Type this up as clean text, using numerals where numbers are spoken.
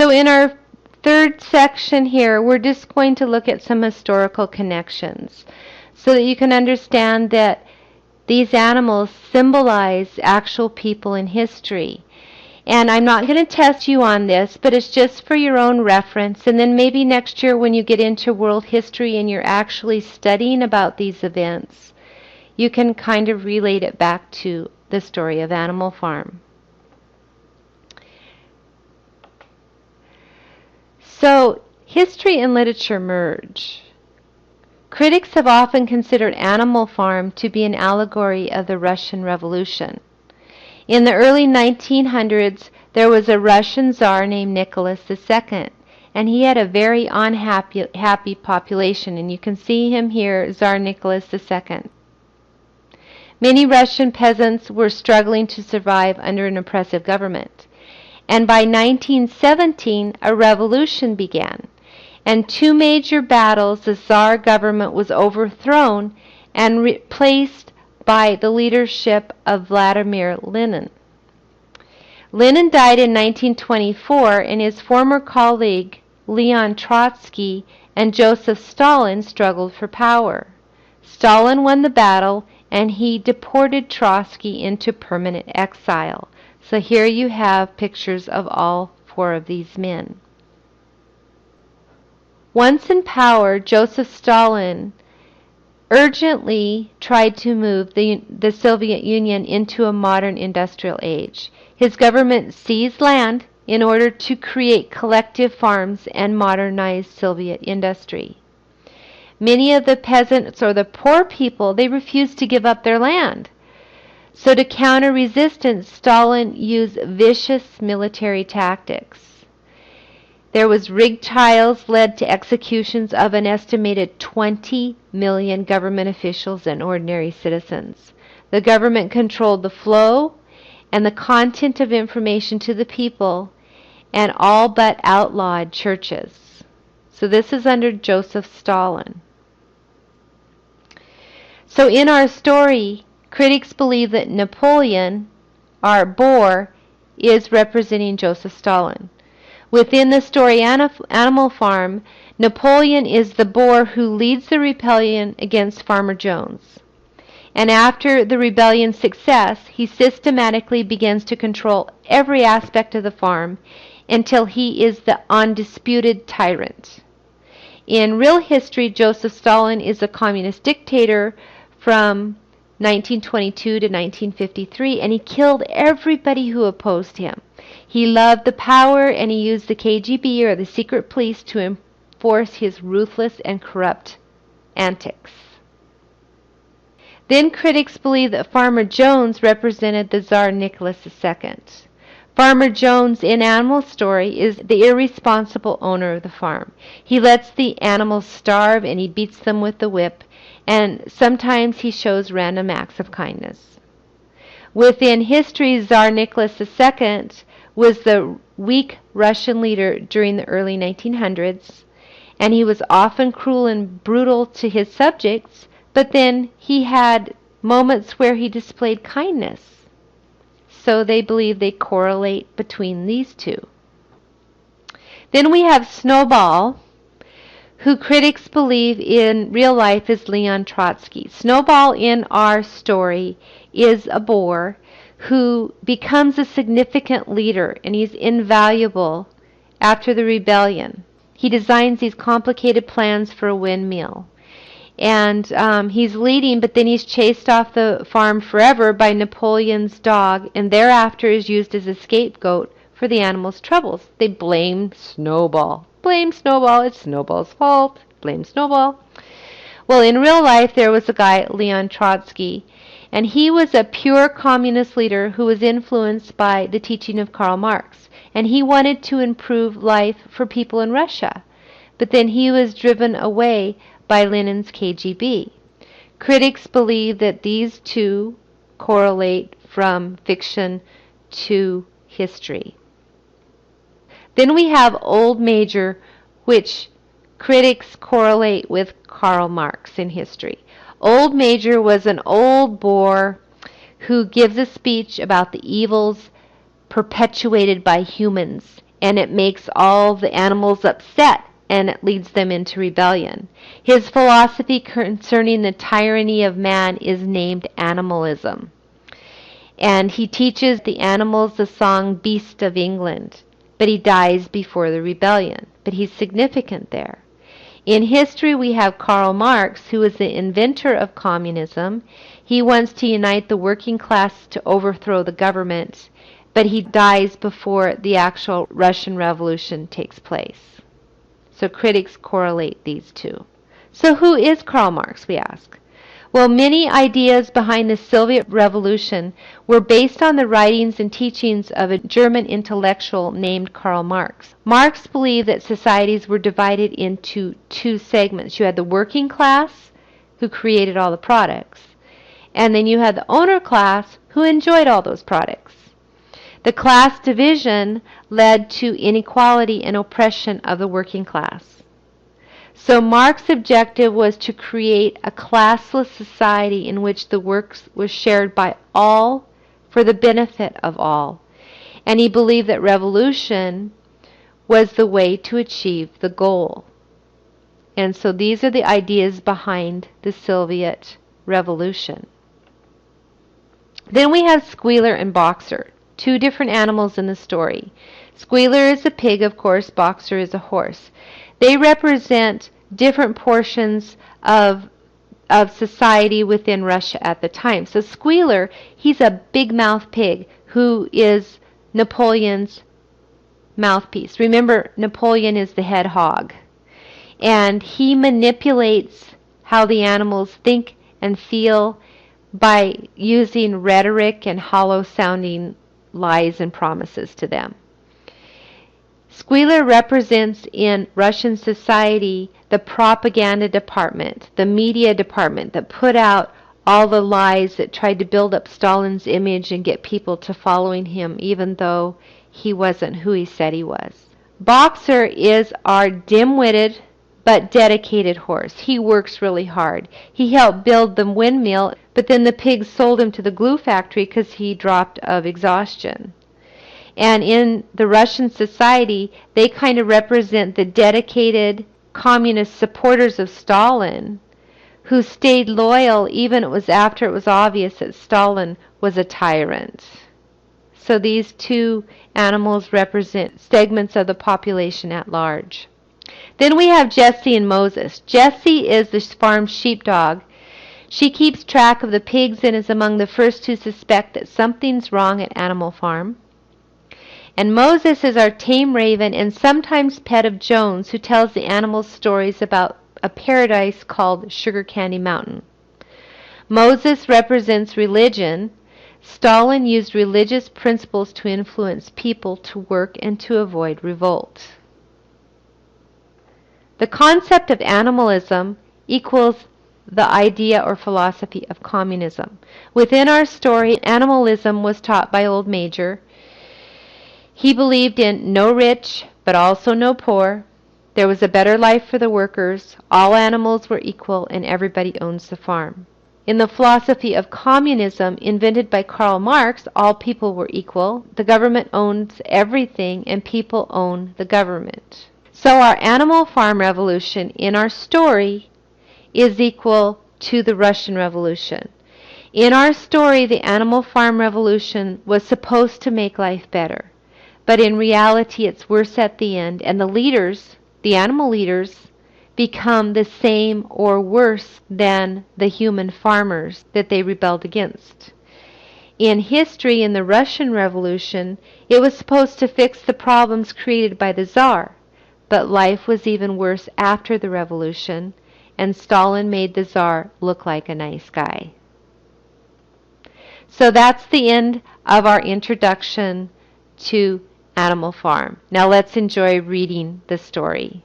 So in our third section here, we're just going to look at some historical connections so that you can understand that these animals symbolize actual people in history. And I'm not going to test you on this, but it's just for your own reference. And then maybe next year when you get into world history and you're actually studying about these events, you can kind of relate it back to the story of Animal Farm. So, history and literature merge. Critics have often considered Animal Farm to be an allegory of the Russian Revolution. In the early 1900s, there was a Russian Tsar named Nicholas II, and he had a very unhappy population, and you can see him here, Tsar Nicholas II. Many Russian peasants were struggling to survive under an oppressive government. And by 1917, a revolution began. And two major battles, the Tsar government was overthrown and replaced by the leadership of Vladimir Lenin. Lenin died in 1924, and his former colleague, Leon Trotsky, and Joseph Stalin struggled for power. Stalin won the battle, and he deported Trotsky into permanent exile. So here you have pictures of all four of these men. Once in power, Joseph Stalin urgently tried to move the Soviet Union into a modern industrial age. His government seized land in order to create collective farms and modernize Soviet industry. Many of the peasants or the poor people, they refused to give up their land. So to counter resistance, Stalin used vicious military tactics. There was rigged trials led to executions of an estimated 20 million government officials and ordinary citizens. The government controlled the flow and the content of information to the people and all but outlawed churches. So this is under Joseph Stalin. So in our story, critics believe that Napoleon, our boar, is representing Joseph Stalin. Within the story Animal Farm, Napoleon is the boar who leads the rebellion against Farmer Jones. And after the rebellion's success, he systematically begins to control every aspect of the farm until he is the undisputed tyrant. In real history, Joseph Stalin is a communist dictator from 1922 to 1953, and he killed everybody who opposed him. He loved the power, and he used the KGB, or the secret police, to enforce his ruthless and corrupt antics. Then critics believe that Farmer Jones represented the Tsar Nicholas II. Farmer Jones in Animal Story is the irresponsible owner of the farm. He lets the animals starve, and he beats them with the whip, and sometimes he shows random acts of kindness. Within history, Tsar Nicholas II was the weak Russian leader during the early 1900s, and he was often cruel and brutal to his subjects, but then he had moments where he displayed kindness. So they believe they correlate between these two. Then we have Snowball, who critics believe in real life is Leon Trotsky. Snowball in our story is a boar who becomes a significant leader, and he's invaluable after the rebellion. He designs these complicated plans for a windmill. And he's leading, but then he's chased off the farm forever by Napoleon's dog, and thereafter is used as a scapegoat for the animals' troubles. They blame Snowball. Blame Snowball. It's Snowball's fault. Blame Snowball. Well, in real life, there was a guy, Leon Trotsky, and he was a pure communist leader who was influenced by the teaching of Karl Marx. And he wanted to improve life for people in Russia. But then he was driven away by Lenin's KGB. Critics believe that these two correlate from fiction to history. Then we have Old Major, which critics correlate with Karl Marx in history. Old Major was an old boar who gives a speech about the evils perpetuated by humans, and it makes all the animals upset, and it leads them into rebellion. His philosophy concerning the tyranny of man is named animalism. And he teaches the animals the song Beast of England, but he dies before the rebellion. But he's significant there. In history, we have Karl Marx, who is the inventor of communism. He wants to unite the working class to overthrow the government, but he dies before the actual Russian Revolution takes place. So critics correlate these two. So who is Karl Marx, we ask? Well, many ideas behind the Soviet Revolution were based on the writings and teachings of a German intellectual named Karl Marx. Marx believed that societies were divided into two segments. You had the working class, who created all the products, and then you had the owner class, who enjoyed all those products. The class division led to inequality and oppression of the working class. So Marx's objective was to create a classless society in which the work was shared by all for the benefit of all. And he believed that revolution was the way to achieve the goal. And so these are the ideas behind the Soviet Revolution. Then we have Squealer and Boxer, two different animals in the story. Squealer is a pig, of course. Boxer is a horse. They represent different portions of society within Russia at the time. So Squealer, he's a big-mouthed pig who is Napoleon's mouthpiece. Remember, Napoleon is the head hog. And he manipulates how the animals think and feel by using rhetoric and hollow-sounding lies and promises to them. Squealer represents in Russian society the propaganda department, the media department that put out all the lies that tried to build up Stalin's image and get people to following him even though he wasn't who he said he was. Boxer is our dim-witted but dedicated horse. He works really hard. He helped build the windmill, but then the pigs sold him to the glue factory because he dropped of exhaustion. And in the Russian society, they kind of represent the dedicated communist supporters of Stalin who stayed loyal even after it was obvious that Stalin was a tyrant. So these two animals represent segments of the population at large. Then we have Jessie and Moses. Jessie is the farm sheepdog. She keeps track of the pigs and is among the first to suspect that something's wrong at Animal Farm. And Moses is our tame raven and sometimes pet of Jones, who tells the animals stories about a paradise called Sugar Candy Mountain. Moses represents religion. Stalin used religious principles to influence people to work and to avoid revolt. The concept of animalism equals the idea or philosophy of communism. Within our story, animalism was taught by Old Major. He believed in no rich, but also no poor. There was a better life for the workers. All animals were equal, and everybody owns the farm. In the philosophy of communism, invented by Karl Marx, all people were equal. The government owns everything, and people own the government. So our Animal Farm revolution in our story is equal to the Russian Revolution. In our story, the Animal Farm revolution was supposed to make life better. But in reality, it's worse at the end, and the leaders, the animal leaders, become the same or worse than the human farmers that they rebelled against. In history, in the Russian Revolution, it was supposed to fix the problems created by the Tsar, but life was even worse after the revolution, and Stalin made the Tsar look like a nice guy. So that's the end of our introduction to Animal Farm. Now let's enjoy reading the story.